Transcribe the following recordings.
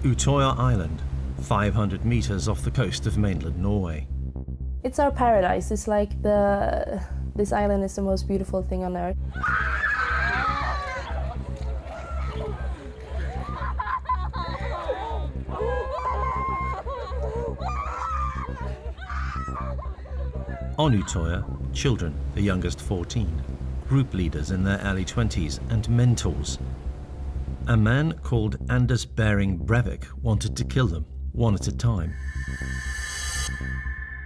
Utoya Island, 500 meters off the coast of mainland Norway. It's our paradise. It's like this island is the most beautiful thing on earth. On Utoya, children, the youngest 14, group leaders in their early 20s, and mentors. A man called Anders Behring Breivik wanted to kill them, one at a time.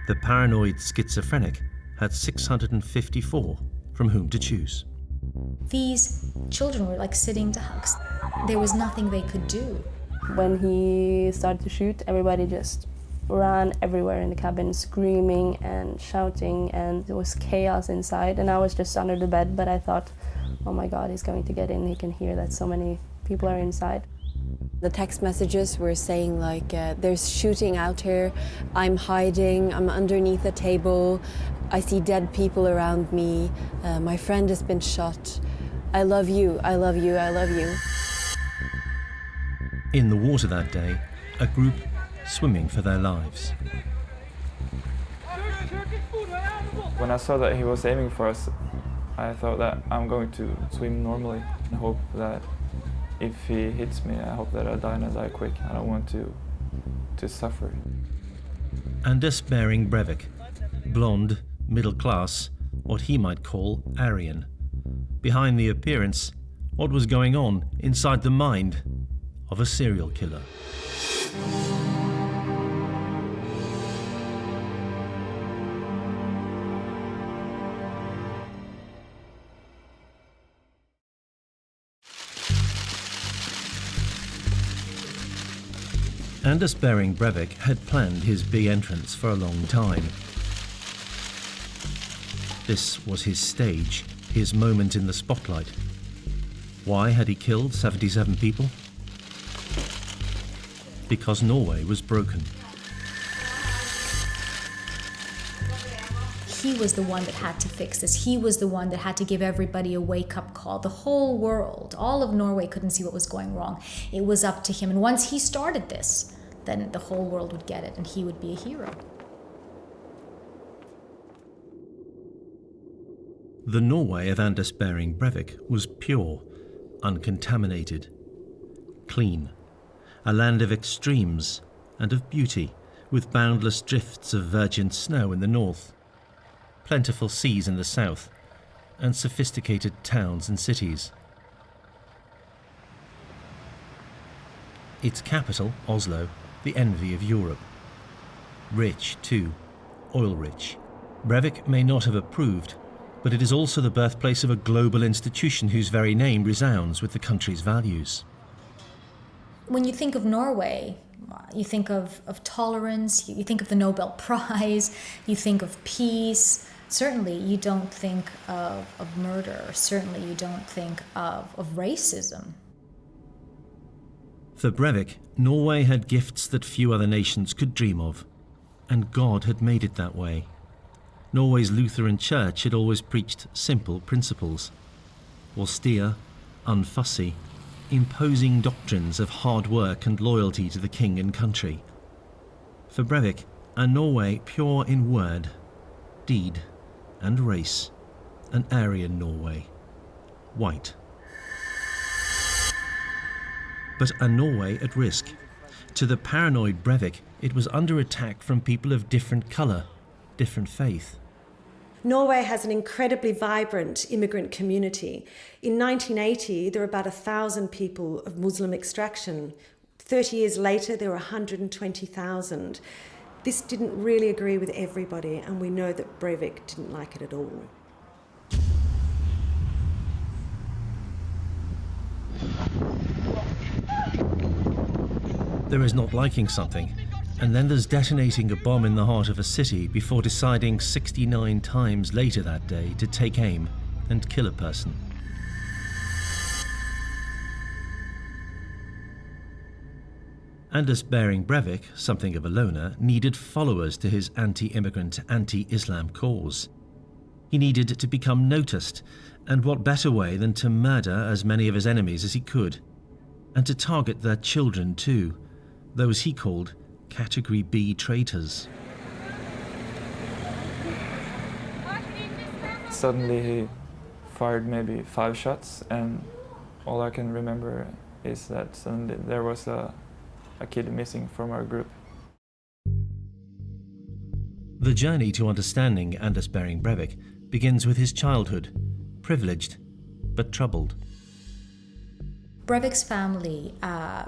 The paranoid schizophrenic had 654 from whom to choose. These children were like sitting ducks. There was nothing they could do. When he started to shoot, everybody just ran everywhere in the cabin, screaming and shouting, and there was chaos inside. And I was just under the bed, but I thought, oh my God, he's going to get in. He can hear that so many people are inside. The text messages were saying like, there's shooting out here, I'm hiding, I'm underneath a table, I see dead people around me, my friend has been shot, I love you, I love you, I love you. In the water that day, a group swimming for their lives. When I saw that he was aiming for us, I thought that I'm going to swim normally and hope that if he hits me, I hope that I die and I die quick. I don't want to suffer. Anders Behring Breivik, blonde, middle class, what he might call Aryan. Behind the appearance, what was going on inside the mind of a serial killer. Anders Behring Breivik had planned his big entrance for a long time. This was his stage, his moment in the spotlight. Why had he killed 77 people? Because Norway was broken. He was the one that had to fix this. He was the one that had to give everybody a wake-up call. The whole world, all of Norway couldn't see what was going wrong. It was up to him. And once he started this, then the whole world would get it and he would be a hero. The Norway of Anders Behring Breivik was pure, uncontaminated, clean. A land of extremes and of beauty, with boundless drifts of virgin snow in the north, plentiful seas in the south, and sophisticated towns and cities. Its capital, Oslo, the envy of Europe. Rich, too, oil-rich. Breivik may not have approved, but it is also the birthplace of a global institution whose very name resounds with the country's values. When you think of Norway, you think of tolerance, you think of the Nobel Prize, you think of peace. Certainly you don't think of murder, certainly you don't think of racism. For Breivik, Norway had gifts that few other nations could dream of, and God had made it that way. Norway's Lutheran Church had always preached simple principles, austere, unfussy, imposing doctrines of hard work and loyalty to the king and country. For Breivik, a Norway pure in word, deed, and race, an Aryan Norway, white. But a Norway at risk. To the paranoid Breivik, it was under attack from people of different colour, different faith. Norway has an incredibly vibrant immigrant community. In 1980, there were about 1,000 people of Muslim extraction. 30 years later, there were 120,000. This didn't really agree with everybody, and we know that Breivik didn't like it at all. There is not liking something, and then there's detonating a bomb in the heart of a city before deciding 69 times later that day to take aim and kill a person. Anders Behring Breivik, something of a loner, needed followers to his anti-immigrant, anti-Islam cause. He needed to become noticed, and what better way than to murder as many of his enemies as he could, and to target their children too, those he called Category B traitors. Suddenly he fired maybe 5 shots, and all I can remember is that suddenly there was a kid missing from our group. The journey to understanding Anders Behring Breivik begins with his childhood, privileged but troubled. Breivik's family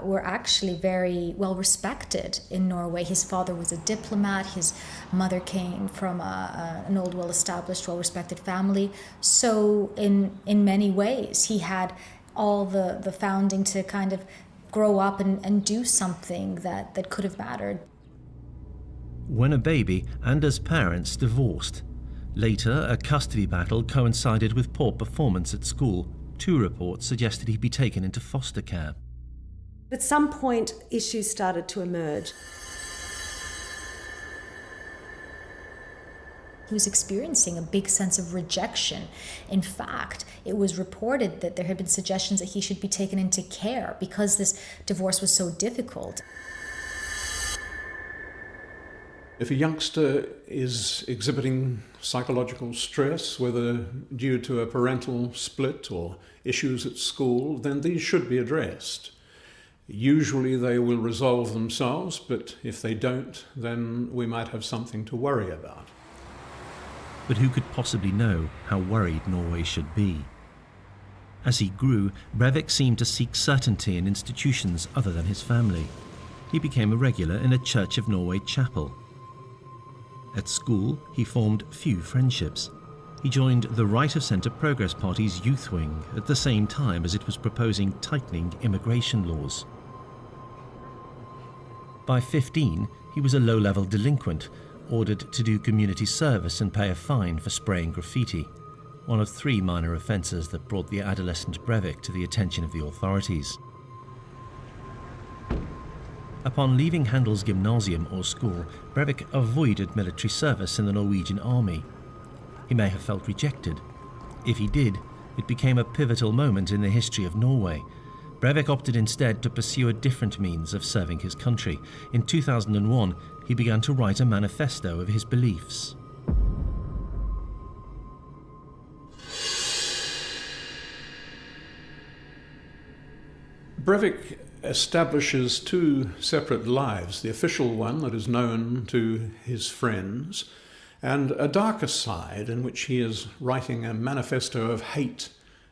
were actually very well respected in Norway. His father was a diplomat, his mother came from an old, well-established, well-respected family. So in many ways, he had all the founding to kind of grow up and do something that could have mattered. When a baby, Anders' parents divorced. Later, a custody battle coincided with poor performance at school. 2 reports suggested he be taken into foster care. At some point, issues started to emerge. He was experiencing a big sense of rejection. In fact, it was reported that there had been suggestions that he should be taken into care because this divorce was so difficult. If a youngster is exhibiting psychological stress, whether due to a parental split or issues at school, then these should be addressed. Usually they will resolve themselves, but if they don't, then we might have something to worry about. But who could possibly know how worried Norway should be? As he grew, Breivik seemed to seek certainty in institutions other than his family. He became a regular in a Church of Norway chapel. At school, he formed few friendships. He joined the right-of-centre Progress Party's youth wing at the same time as it was proposing tightening immigration laws. By 15, he was a low-level delinquent, ordered to do community service and pay a fine for spraying graffiti, one of 3 minor offences that brought the adolescent Breivik to the attention of the authorities. Upon leaving Handel's gymnasium or school, Breivik avoided military service in the Norwegian army. He may have felt rejected. If he did, it became a pivotal moment in the history of Norway. Breivik opted instead to pursue a different means of serving his country. In 2001, he began to write a manifesto of his beliefs. Breivik establishes 2 separate lives, the official one that is known to his friends, and a darker side in which he is writing a manifesto of hate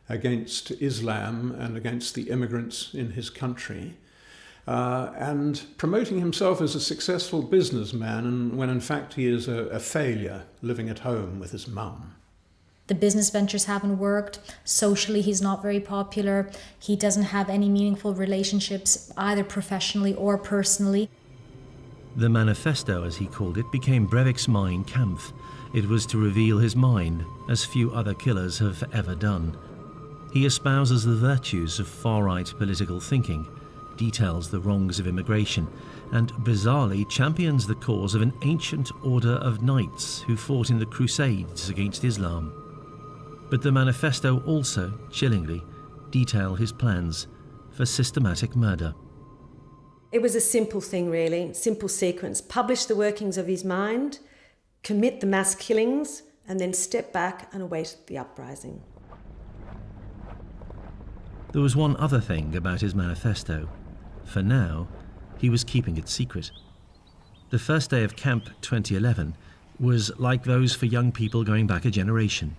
against Islam and against the immigrants in his country, and promoting himself as a successful businessman, and when in fact he is a failure living at home with his mum. The business ventures haven't worked. Socially, he's not very popular. He doesn't have any meaningful relationships, either professionally or personally. The manifesto, as he called it, became Breivik's Mein Kampf. It was to reveal his mind, as few other killers have ever done. He espouses the virtues of far-right political thinking, details the wrongs of immigration, and bizarrely champions the cause of an ancient order of knights who fought in the Crusades against Islam. But the manifesto also, chillingly, detail his plans for systematic murder. It was a simple thing, really, simple sequence. Publish the workings of his mind, commit the mass killings, and then step back and await the uprising. There was one other thing about his manifesto. For now, he was keeping it secret. The first day of Camp 2011 was like those for young people going back a generation.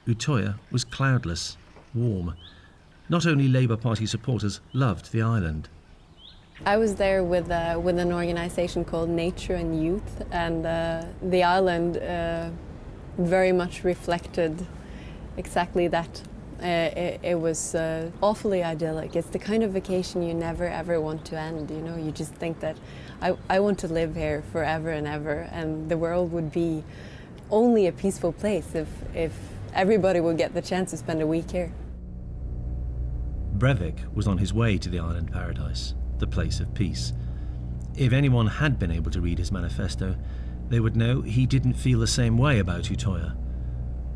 Utoya was cloudless, warm. Not only Labour Party supporters loved the island. I was there with an organisation called Nature and Youth, and the island very much reflected exactly that. It was awfully idyllic. It's the kind of vacation you never ever want to end, you know. You just think that I want to live here forever and ever, and the world would be only a peaceful place if everybody would get the chance to spend a week here. Breivik was on his way to the island paradise, the place of peace. If anyone had been able to read his manifesto, they would know he didn't feel the same way about Utoya,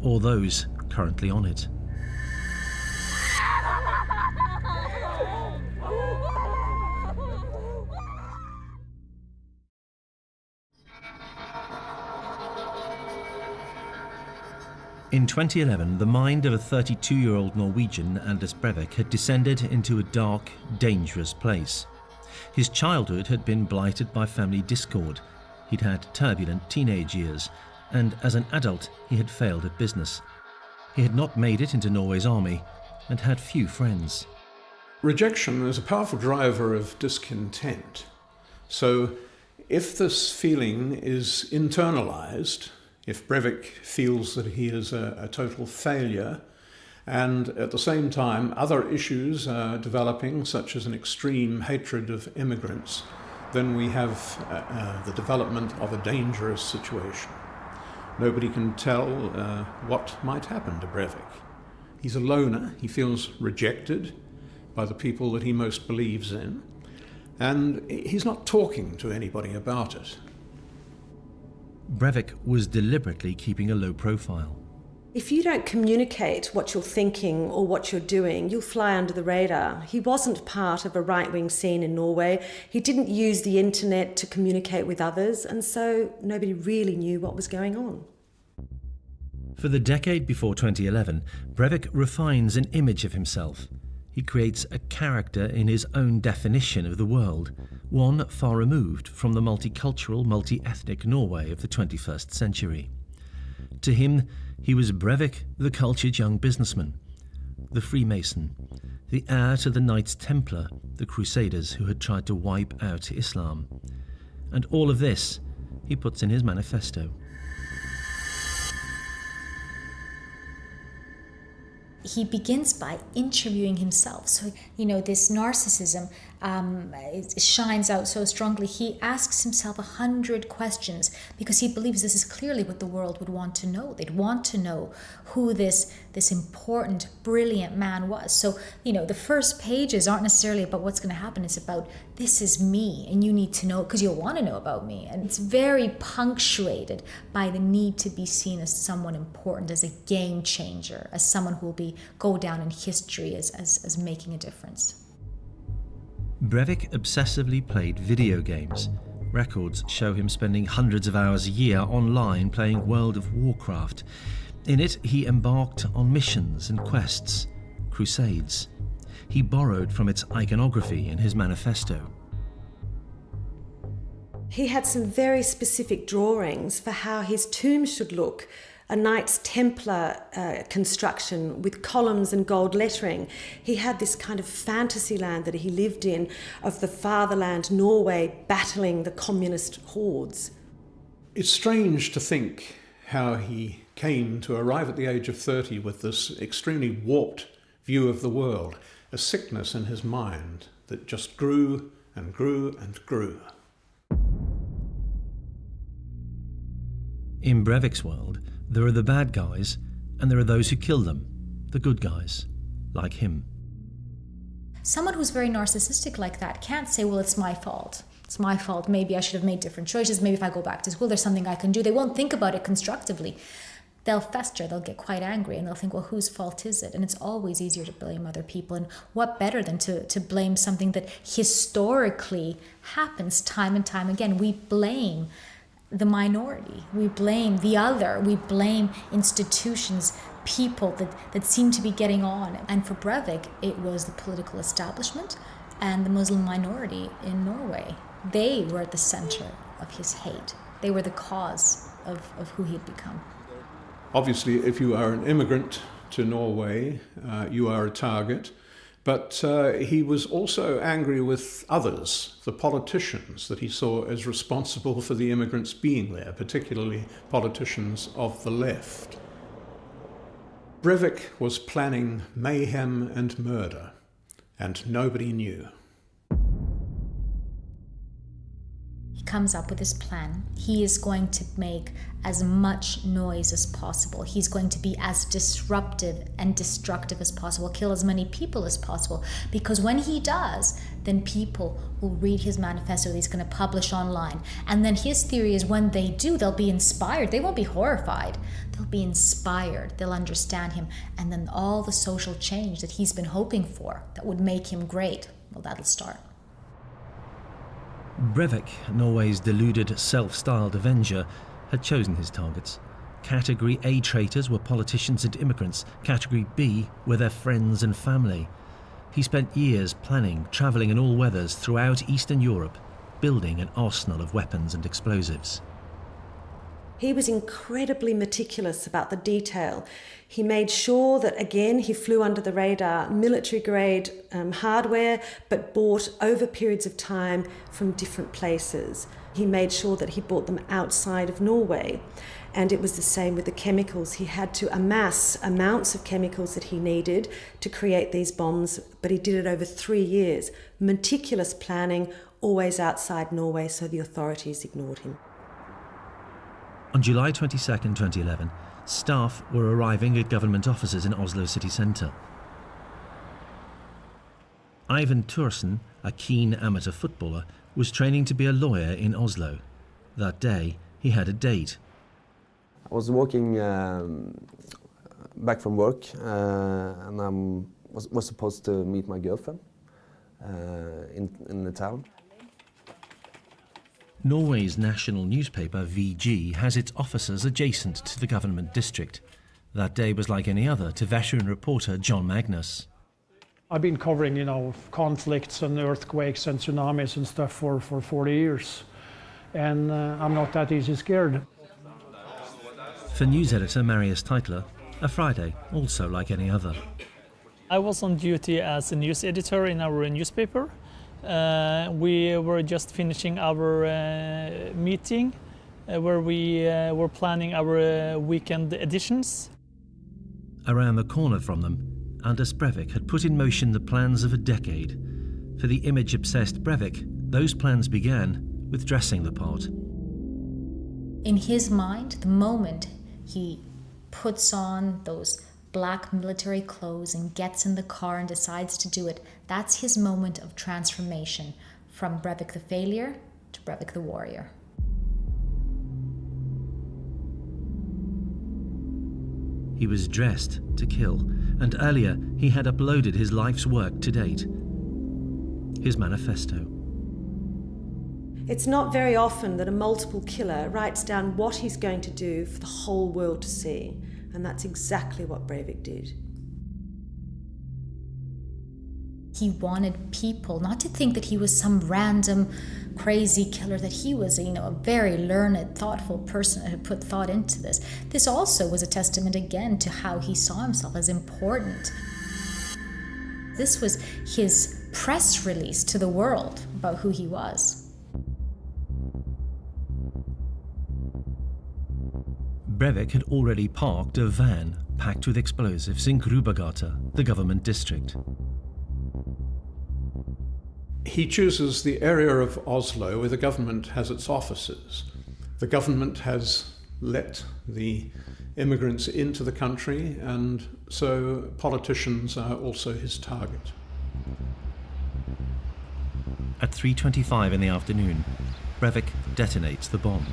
or those currently on it. In 2011, the mind of a 32-year-old Norwegian, Anders Breivik, had descended into a dark, dangerous place. His childhood had been blighted by family discord. He'd had turbulent teenage years, and as an adult, he had failed at business. He had not made it into Norway's army and had few friends. Rejection is a powerful driver of discontent. So if this feeling is internalized, if Breivik feels that he is a total failure, and at the same time other issues are developing, such as an extreme hatred of immigrants, then we have the development of a dangerous situation. Nobody can tell what might happen to Breivik. He's a loner, he feels rejected by the people that he most believes in, and he's not talking to anybody about it. Breivik was deliberately keeping a low profile. If you don't communicate what you're thinking or what you're doing, you'll fly under the radar. He wasn't part of a right-wing scene in Norway. He didn't use the internet to communicate with others, and so nobody really knew what was going on. For the decade before 2011, Breivik refines an image of himself. He creates a character in his own definition of the world, one far removed from the multicultural, multi-ethnic Norway of the 21st century. To him, he was Breivik, the cultured young businessman, the Freemason, the heir to the Knights Templar, the Crusaders who had tried to wipe out Islam. And all of this he puts in his manifesto. He begins by interviewing himself. So, this narcissism it shines out so strongly. He asks himself 100 questions because he believes this is clearly what the world would want to know. They'd want to know who this important, brilliant man was. So, the first pages aren't necessarily about what's going to happen. It's about, this is me, and you need to know because you'll want to know about me. And it's very punctuated by the need to be seen as someone important, as a game changer, as someone who will go down in history as making a difference. Breivik obsessively played video games. Records show him spending hundreds of hours a year online playing World of Warcraft. In it, he embarked on missions and quests, crusades. He borrowed from its iconography in his manifesto. He had some very specific drawings for how his tomb should look. A Knights Templar construction with columns and gold lettering. He had this kind of fantasy land that he lived in, of the fatherland Norway battling the communist hordes. It's strange to think how he came to arrive at the age of 30 with this extremely warped view of the world, a sickness in his mind that just grew and grew and grew. In Breivik's world, there are the bad guys, and there are those who kill them, the good guys, like him. Someone who's very narcissistic like that can't say, well, it's my fault. It's my fault. Maybe I should have made different choices. Maybe if I go back to school, there's something I can do. They won't think about it constructively. They'll fester, they'll get quite angry, and they'll think, well, whose fault is it? And it's always easier to blame other people. And what better than to blame something that historically happens time and time again? We blame the minority, we blame the other, we blame institutions, people that seem to be getting on. And for Breivik, it was the political establishment and the Muslim minority in Norway. They were at the center of his hate. They were the cause of who he had become. Obviously, if you are an immigrant to Norway, you are a target. But he was also angry with others, the politicians that he saw as responsible for the immigrants being there, particularly politicians of the left. Breivik was planning mayhem and murder, and nobody knew. He comes up with his plan. He is going to make as much noise as possible. He's going to be as disruptive and destructive as possible, kill as many people as possible, because when he does, then people will read his manifesto that he's going to publish online. And then his theory is when they do, they'll be inspired. They won't be horrified. They'll be inspired. They'll understand him. And then all the social change that he's been hoping for that would make him great, well, that'll start. Breivik, Norway's deluded, self-styled avenger, had chosen his targets. Category A traitors were politicians and immigrants. Category B were their friends and family. He spent years planning, travelling in all weathers throughout Eastern Europe, building an arsenal of weapons and explosives. He was incredibly meticulous about the detail. He made sure that, again, he flew under the radar, military-grade hardware, but bought over periods of time from different places. He made sure that he bought them outside of Norway. And it was the same with the chemicals. He had to amass amounts of chemicals that he needed to create these bombs, but he did it over 3 years. Meticulous planning, always outside Norway, so the authorities ignored him. On July 22, 2011, staff were arriving at government offices in Oslo city centre. Ivan Thorsen, a keen amateur footballer, was training to be a lawyer in Oslo. That day, he had a date. I was walking back from work and I was supposed to meet my girlfriend in the town. Norway's national newspaper, VG, has its offices adjacent to the government district. That day was like any other to veteran reporter John Magnus. I've been covering, conflicts and earthquakes and tsunamis and stuff for 40 years. And I'm not that easy scared. For news editor Marius Teitler, a Friday, also like any other. I was on duty as a news editor in our newspaper. We were just finishing our meeting where we were planning our weekend editions. Around the corner from them, Anders Breivik had put in motion the plans of a decade. For the image-obsessed Breivik, those plans began with dressing the part. In his mind, the moment he puts on those black military clothes and gets in the car and decides to do it, that's his moment of transformation from Breivik the failure to Breivik the warrior. He was dressed to kill, and earlier he had uploaded his life's work to date, his manifesto. It's not very often that a multiple killer writes down what he's going to do for the whole world to see, and that's exactly what Breivik did. He wanted people not to think that he was some random crazy killer, that he was a very learned, thoughtful person who put thought into this. This also was a testament again to how he saw himself as important. This was his press release to the world about who he was. Breivik had already parked a van packed with explosives in Grubagata, the government district. He chooses the area of Oslo where the government has its offices. The government has let the immigrants into the country, and so politicians are also his target. At 3:25 in the afternoon, Breivik detonates the bomb.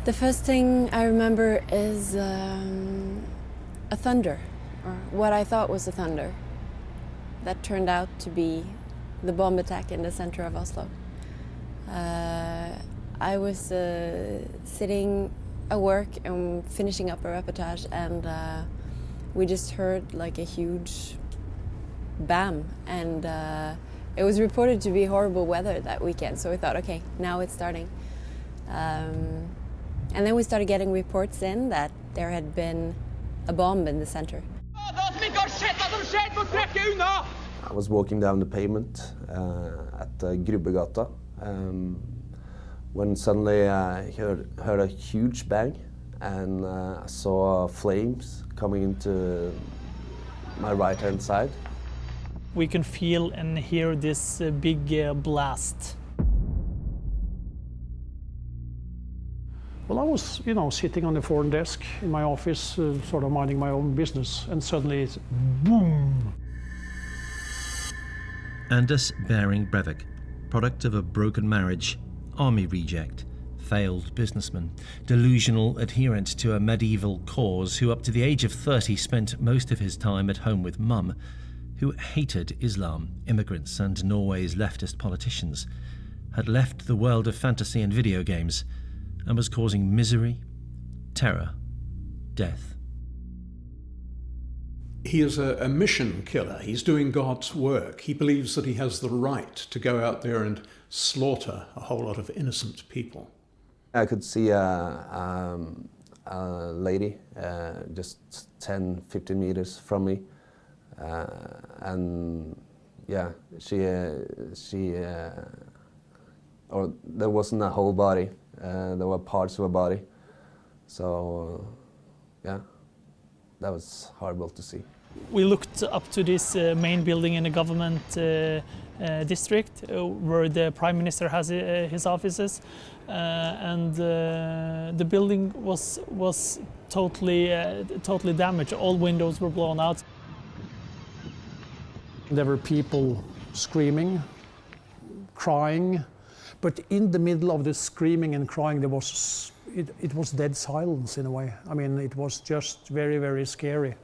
The first thing I remember is a thunder, or what I thought was a thunder, that turned out to be the bomb attack in the center of Oslo. I was sitting at work and finishing up a reportage, and we just heard like a huge bam, and it was reported to be horrible weather that weekend, so we thought, okay, now it's starting. And then we started getting reports in that there had been a bomb in the center. I was walking down the pavement at Grubagata when suddenly I heard a huge bang, and I saw flames coming into my right-hand side. We can feel and hear this big blast. was, sitting on the front desk in my office, sort of minding my own business, and suddenly it's boom. Anders Behring Breivik, product of a broken marriage, army reject, failed businessman, delusional adherent to a medieval cause who up to the age of 30 spent most of his time at home with mum, who hated Islam, immigrants and Norway's leftist politicians, had left the world of fantasy and video games and was causing misery, terror, death. He is a mission killer. He's doing God's work. He believes that he has the right to go out there and slaughter a whole lot of innocent people. I could see a lady just 10, 15 meters from me. And yeah, or there wasn't a whole body, there were parts of a body. So yeah, that was horrible to see. We looked up to this main building in the government district where the Prime Minister has his offices, and the building was totally damaged. All windows were blown out. There were people screaming, crying, but in the middle of the screaming and crying, it was dead silence in a way. I mean, it was just very, very scary.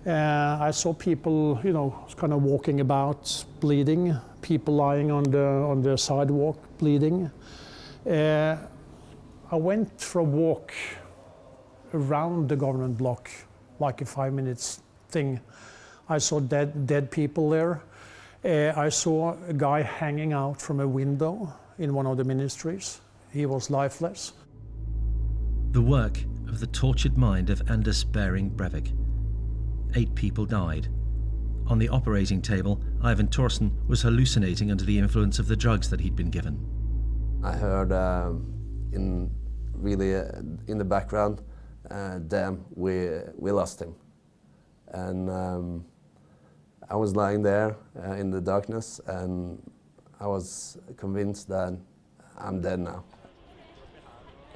I saw people, kind of walking about, bleeding, people lying on the sidewalk, bleeding. I went for a walk around the government block, like a 5 minutes thing. I saw dead people there. I saw a guy hanging out from a window in one of the ministries. He was lifeless. The work of the tortured mind of Anders Behring Breivik. 8 people died. On the operating table, Ivan Thorsen was hallucinating under the influence of the drugs that he'd been given. I heard in the background, damn, we lost him. And I was lying there in the darkness, and I was convinced that I'm dead now.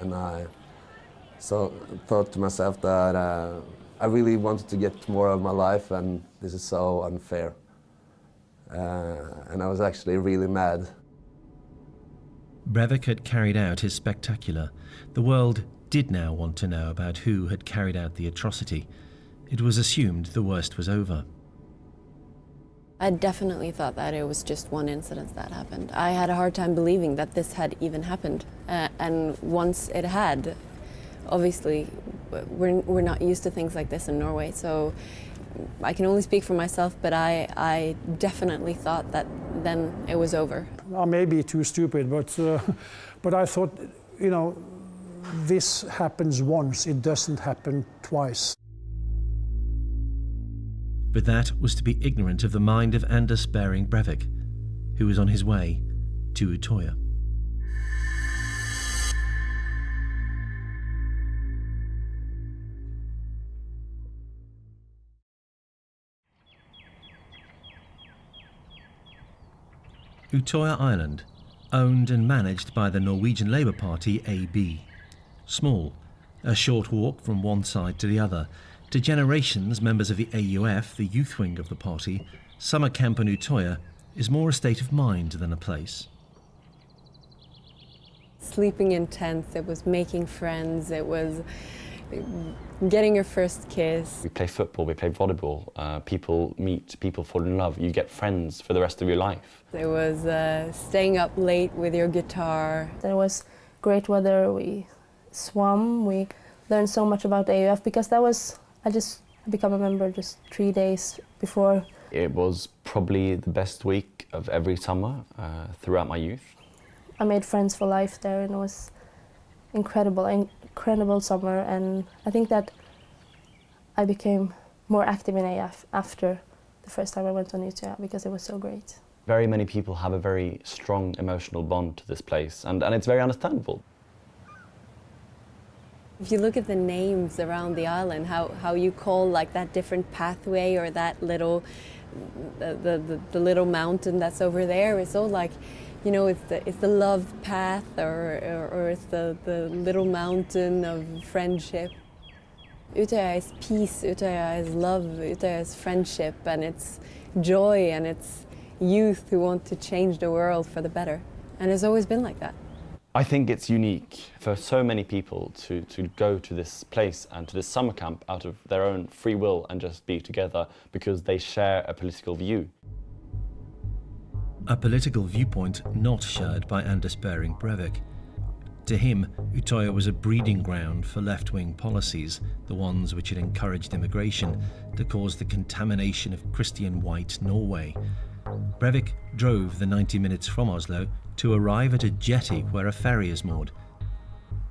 And I thought to myself that I really wanted to get more of my life, and this is so unfair. And I was actually really mad. Breivik had carried out his spectacular. The world did now want to know about who had carried out the atrocity. It was assumed the worst was over. I definitely thought that it was just one incident that happened. I had a hard time believing that this had even happened. And once it had, obviously, we're not used to things like this in Norway, so I can only speak for myself, but I definitely thought that then it was over. I may be too stupid, but I thought, this happens once, it doesn't happen twice. But that was to be ignorant of the mind of Anders Behring Breivik, who was on his way to Utoya. Utoya Island, owned and managed by the Norwegian Labour Party AB. Small, a short walk from one side to the other. To generations, members of the AUF, the youth wing of the party, summer camp on Utoya is more a state of mind than a place. Sleeping in tents, it was making friends, it was getting your first kiss. We play football, we play volleyball, people meet, people fall in love, you get friends for the rest of your life. It was staying up late with your guitar. There was great weather, we swam, we learned so much about AUF because I just became a member just 3 days before. It was probably the best week of every summer throughout my youth. I made friends for life there, and it was incredible summer, and I think that I became more active in AF after the first time I went on Utoya because it was so great. Very many people have a very strong emotional bond to this place, and it's very understandable. If you look at the names around the island, how you call like that different pathway or that little, the little mountain that's over there, it's all like, You know, it's the love path, or it's the little mountain of friendship. Utoya is peace, Utoya is love, Utoya is friendship, and it's joy, and it's youth who want to change the world for the better. And it's always been like that. I think it's unique for so many people to go to this place and to this summer camp out of their own free will and just be together because they share a political view. A political viewpoint not shared by Anders Behring Breivik. To him, Utoya was a breeding ground for left-wing policies, the ones which had encouraged immigration, that caused the contamination of Christian white Norway. Breivik drove the 90 minutes from Oslo to arrive at a jetty where a ferry is moored.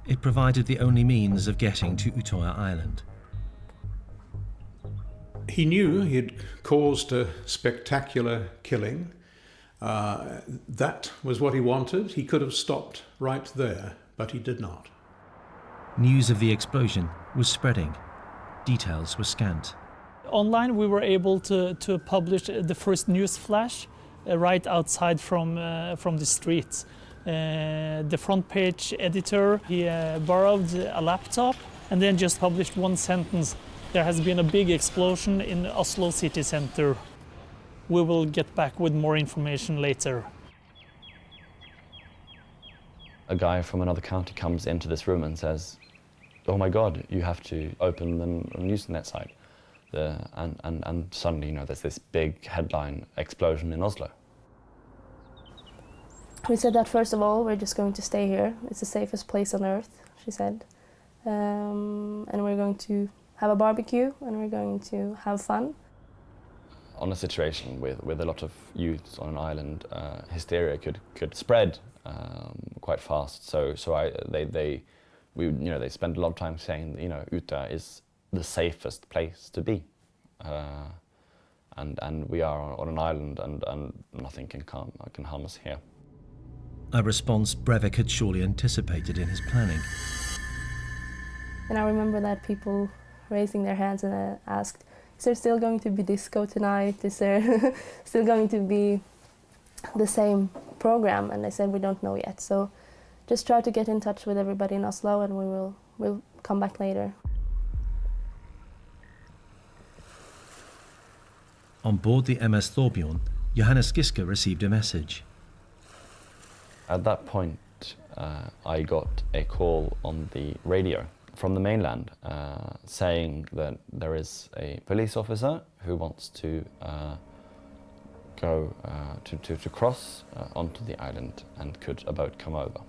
It provided the only means of getting to Utoya Island. He knew he had caused a spectacular killing. That was what he wanted. He could have stopped right there, but he did not. News of the explosion was spreading. Details were scant. Online we were able to publish the first news flash right outside from the street. The front page editor, he borrowed a laptop and then just published one sentence. There has been a big explosion in Oslo city center. We will get back with more information later. A guy from another county comes into this room and says, "Oh my God, you have to open the Newsnet site." And suddenly, you know, there's this big headline, explosion in Oslo. We said that first of all, we're just going to stay here. It's the safest place on earth, she said. And we're going to have a barbecue and we're going to have fun. On a situation with a lot of youths on an island, hysteria could spread quite fast. So they spend a lot of time saying, you know, Utoya is the safest place to be, and we are on an island, and nothing can harm us here. A response Breivik had surely anticipated in his planning. And I remember that people raising their hands and asked, "Is there still going to be disco tonight? Is there still going to be the same program?" And I said, "We don't know yet. So just try to get in touch with everybody in Oslo, and we'll come back later." On board the MS Thorbjorn, Johanna Giske received a message. At that point, I got a call on the radio from the mainland saying that there is a police officer who wants to go to cross onto the island, and could a boat come over.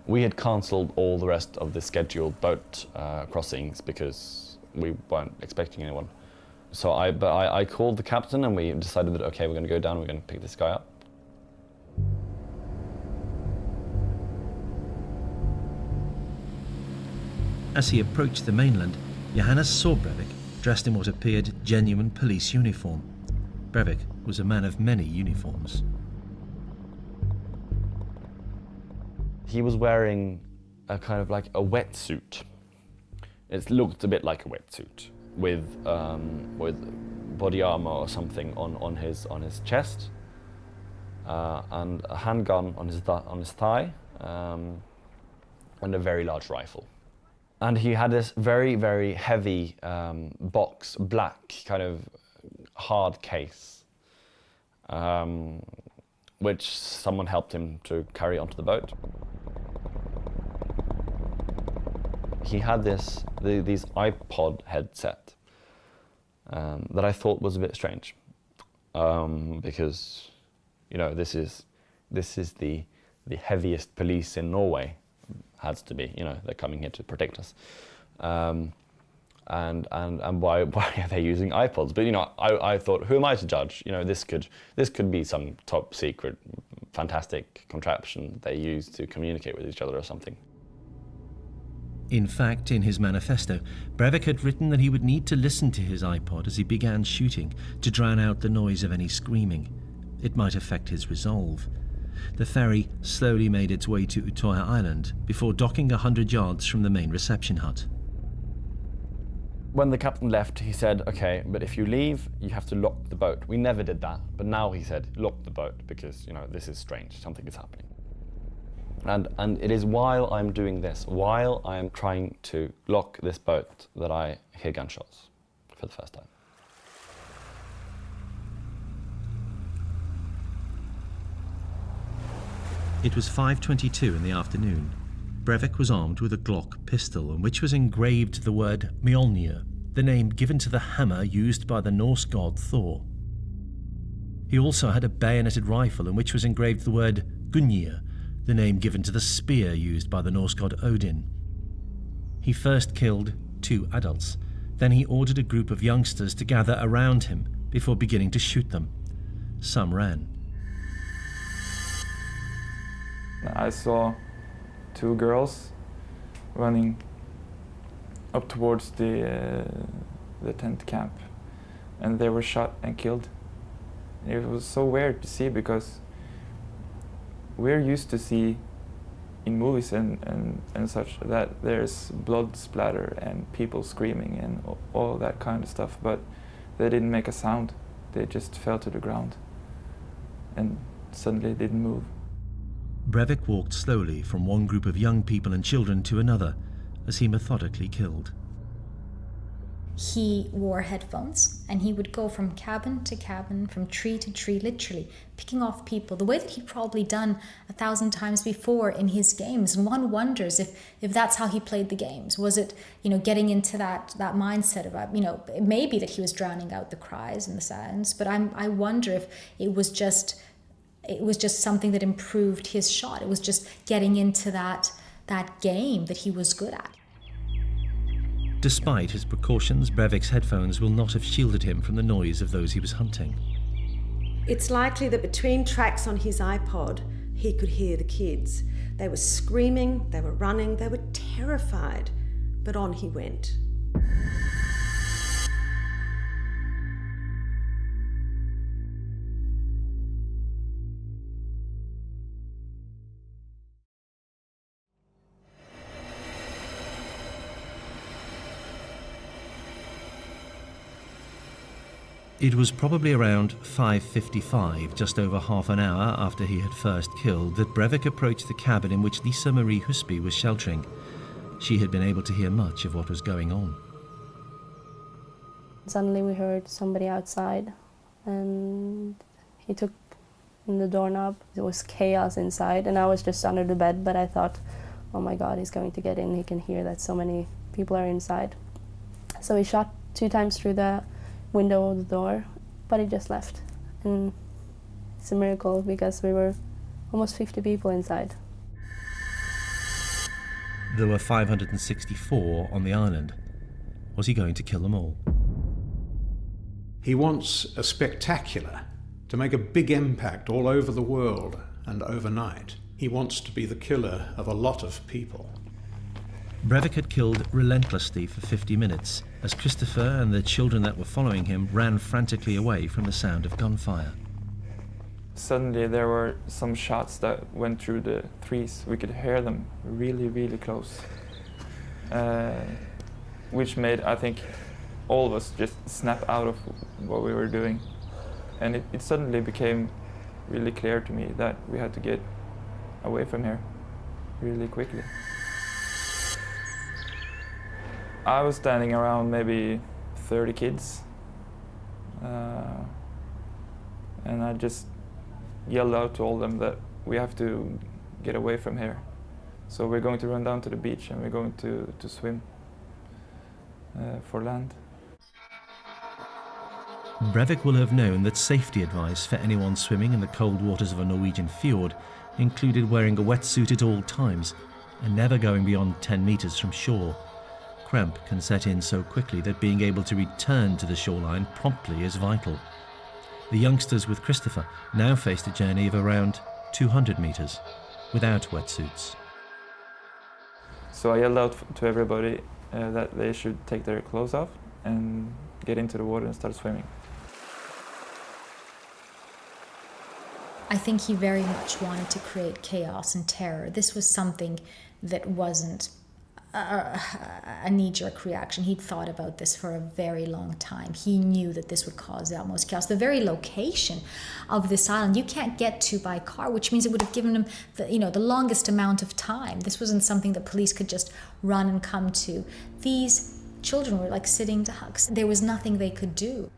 We had cancelled all the rest of the scheduled boat crossings because we weren't expecting anyone. So I called the captain, and we decided that, okay, we're going to go down, we're going to pick this guy up. As he approached the mainland, Johannes saw Breivik dressed in what appeared genuine police uniform. Breivik was a man of many uniforms. He was wearing a kind of like a wetsuit. It looked a bit like a wetsuit with body armor or something on his chest, and a handgun on his thigh, and a very large rifle. And he had this very, very heavy box, black, kind of hard case, which someone helped him to carry onto the boat. He had these iPod headset that I thought was a bit strange, because, you know, this is the heaviest police in Norway. Has to be, you know, they're coming here to protect us, and why are they using iPods? But, you know, I thought, who am I to judge? You know, this could be some top secret, fantastic contraption they use to communicate with each other or something. In fact, in his manifesto, Breivik had written that he would need to listen to his iPod as he began shooting to drown out the noise of any screaming. It might affect his resolve. The ferry slowly made its way to Utoya Island before docking 100 yards from the main reception hut. When the captain left, he said, okay, but if you leave, you have to lock the boat. We never did that, but now he said, lock the boat, because, you know, this is strange, something is happening. And it is while I'm doing this, while I'm trying to lock this boat, that I hear gunshots for the first time. It was 5:22 in the afternoon. Breivik was armed with a Glock pistol on which was engraved the word Mjolnir, the name given to the hammer used by the Norse god Thor. He also had a bayoneted rifle on which was engraved the word Gungnir, the name given to the spear used by the Norse god Odin. He first killed 2 adults, then he ordered a group of youngsters to gather around him before beginning to shoot them. Some ran. I saw 2 girls running up towards the tent camp, and they were shot and killed. It was so weird to see, because we're used to see in movies and such that there's blood splatter and people screaming and all that kind of stuff, but they didn't make a sound. They just fell to the ground and suddenly didn't move. Breivik walked slowly from one group of young people and children to another as he methodically killed. He wore headphones and he would go from cabin to cabin, from tree to tree, literally picking off people the way that he'd probably done 1,000 times before in his games. And one wonders if that's how he played the games. Was it, getting into that mindset of, it may be that he was drowning out the cries and the sounds, but I wonder if it was just something that improved his shot. It was just getting into that game that he was good at. Despite his precautions, Breivik's headphones will not have shielded him from the noise of those he was hunting. It's likely that between tracks on his iPod, he could hear the kids. They were screaming, they were running, they were terrified, but on he went. It was probably around 5:55, just over half an hour after he had first killed, that Breivik approached the cabin in which Lisa Marie Husby was sheltering. She had been able to hear much of what was going on. Suddenly we heard somebody outside, and he took the doorknob. There was chaos inside, and I was just under the bed, but I thought, oh my God, he's going to get in. He can hear that so many people are inside. So he shot 2 times through the window of the door, but he just left. And it's a miracle because we were almost 50 people inside. There were 564 on the island. Was he going to kill them all? He wants a spectacular, to make a big impact all over the world and overnight. He wants to be the killer of a lot of people. Breivik had killed relentlessly for 50 minutes as Christopher and the children that were following him ran frantically away from the sound of gunfire. Suddenly there were some shots that went through the trees. We could hear them really, really close, which made, I think, all of us just snap out of what we were doing. And it suddenly became really clear to me that we had to get away from here really quickly. I was standing around maybe 30 kids, and I just yelled out to all of them that we have to get away from here. So we're going to run down to the beach and we're going to swim for land. Breivik will have known that safety advice for anyone swimming in the cold waters of a Norwegian fjord included wearing a wetsuit at all times and never going beyond 10 meters from shore. Cramp can set in so quickly that being able to return to the shoreline promptly is vital. The youngsters with Christopher now faced a journey of around 200 meters without wetsuits. So I yelled out to everybody that they should take their clothes off and get into the water and start swimming. I think he very much wanted to create chaos and terror. This was something that wasn't a knee-jerk reaction. He'd thought about this for a very long time. He knew that this would cause the utmost chaos. The very location of this island you can't get to by car, which means it would have given him the longest amount of time. This wasn't something that police could just run and come to. These children were like sitting ducks. There was nothing they could do.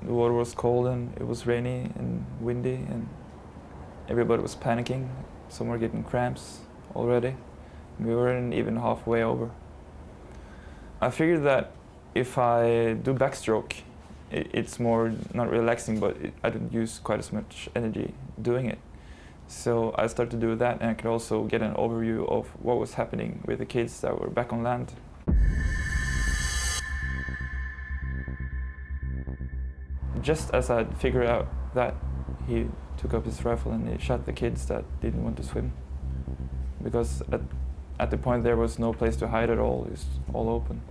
The water was cold and it was rainy and windy and everybody was panicking. Some were getting cramps already. We weren't even halfway over. I figured that if I do backstroke, it's more not relaxing, but I don't use quite as much energy doing it. So I started to do that, and I could also get an overview of what was happening with the kids that were back on land. Just as I figured out that, he took up his rifle and he shot the kids that didn't want to swim. Because at the point there was no place to hide at all, it was all open.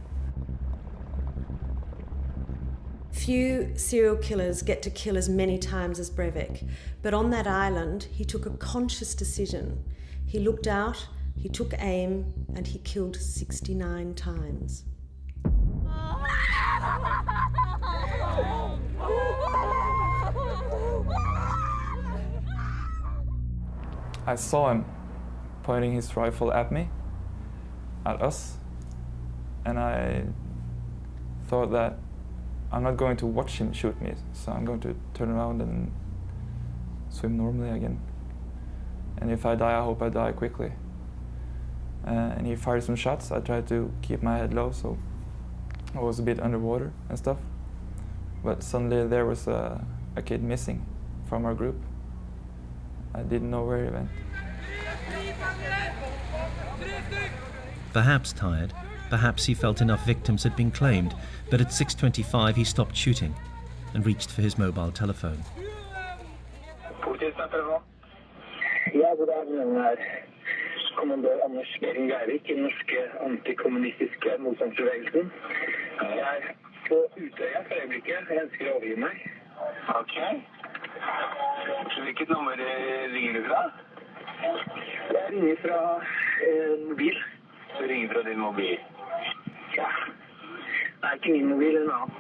Few serial killers get to kill as many times as Breivik, but on that island he took a conscious decision. He looked out, he took aim, and he killed 69 times. I saw him pointing his rifle at me, at us, and I thought that I'm not going to watch him shoot me, so I'm going to turn around and swim normally again. And if I die, I hope I die quickly. And he fired some shots. I tried to keep my head low, so I was a bit underwater and stuff. But suddenly there was a kid missing from our group. I didn't know where he went. Perhaps tired, perhaps he felt enough victims had been claimed, but at 6:25 he stopped shooting and reached for his mobile telephone. Ja, god dag, min her. Kommandør Anders Behring Breivik i den norske antikommunistiske motstandsbevegelsen. Jeg er på Utoya for øyeblikket. Jeg ønsker å overgi meg. Ok. Hvilket nummer ringer du fra? Jeg ringer fra mobil. Du ringer fra din mobil? Ja. Det er ikke min mobil, en annen.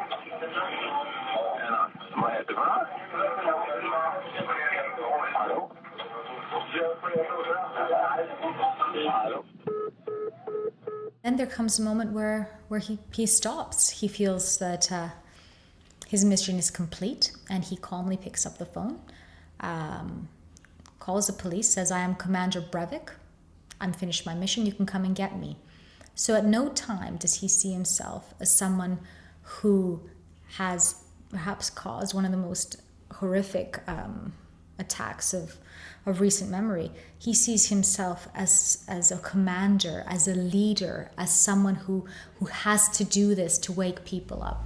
En annen. Hva heter du for noe? Hallo? Hallo? Then there comes a moment where he stops. He feels that his mission is complete, and he calmly picks up the phone, calls the police, says, I am Commander Breivik. I'm finished my mission. You can come and get me. So at no time does he see himself as someone who has perhaps caused one of the most horrific attacks of recent memory. He sees himself as a commander, as a leader, as someone who has to do this to wake people up.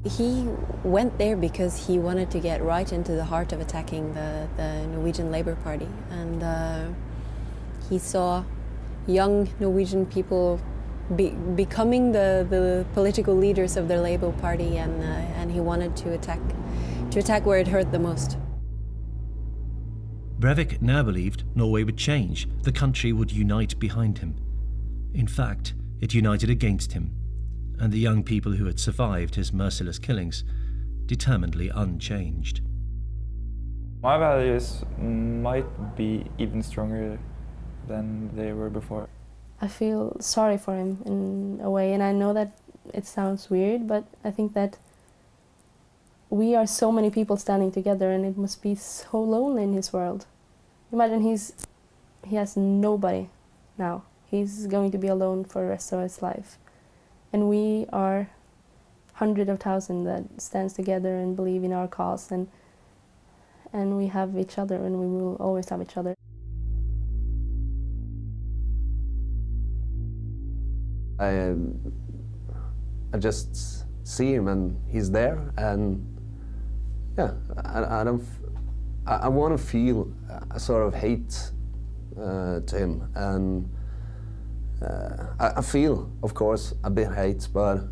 He went there because he wanted to get right into the heart of attacking the Norwegian Labour Party. And he saw young Norwegian people becoming the political leaders of the Labour Party, and he wanted to attack where it hurt the most. Breivik now believed Norway would change, the country would unite behind him. In fact, it united against him, and the young people who had survived his merciless killings, determinedly unchanged. My values might be even stronger than they were before. I feel sorry for him in a way, and I know that it sounds weird, but I think that we are so many people standing together, and it must be so lonely in his world. Imagine he has nobody now. He's going to be alone for the rest of his life. And we are hundreds of thousands that stands together and believe in our cause, and we have each other, and we will always have each other. I just see him and he's there, and yeah, I want to feel a sort of hate to him, and I feel, of course, a bit hate, but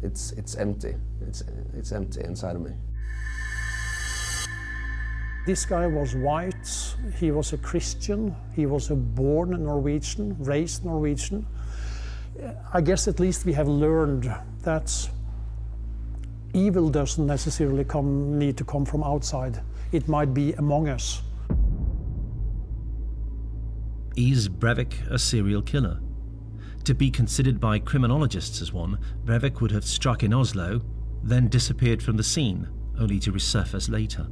it's empty. It's empty inside of me. This guy was white, he was a Christian, he was a born Norwegian, raised Norwegian. I guess at least we have learned that evil doesn't necessarily need to come from outside. It might be among us. Is Breivik a serial killer? To be considered by criminologists as one, Breivik would have struck in Oslo, then disappeared from the scene, only to resurface later.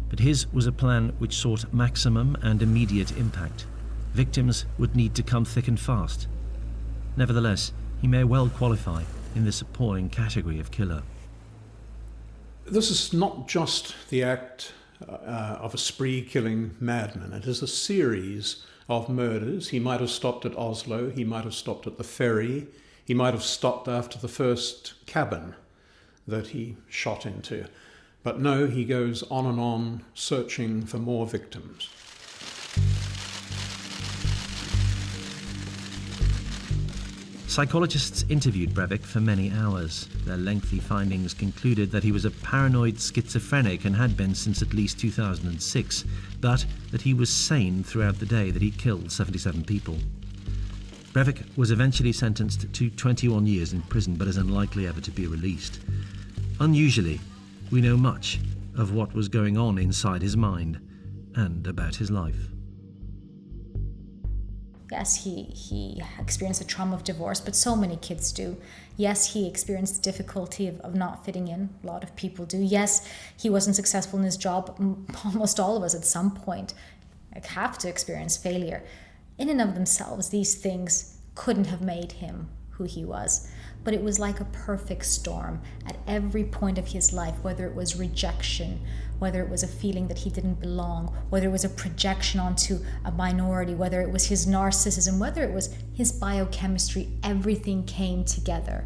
But his was a plan which sought maximum and immediate impact. Victims would need to come thick and fast. Nevertheless, he may well qualify in this appalling category of killer. This is not just the act of a spree-killing madman. It is a series of murders. He might have stopped at Oslo, he might have stopped at the ferry, he might have stopped after the first cabin that he shot into. But no, he goes on, searching for more victims. Psychologists interviewed Breivik for many hours. Their lengthy findings concluded that he was a paranoid schizophrenic and had been since at least 2006, but that he was sane throughout the day that he killed 77 people. Breivik was eventually sentenced to 21 years in prison, but is unlikely ever to be released. Unusually, we know much of what was going on inside his mind and about his life. Yes, he experienced the trauma of divorce, but so many kids do. Yes, he experienced the difficulty of not fitting in. A lot of people do. Yes, he wasn't successful in his job. Almost all of us at some point have to experience failure. In and of themselves, these things couldn't have made him who he was. But it was like a perfect storm at every point of his life, whether it was rejection, whether it was a feeling that he didn't belong, whether it was a projection onto a minority, whether it was his narcissism, whether it was his biochemistry, everything came together.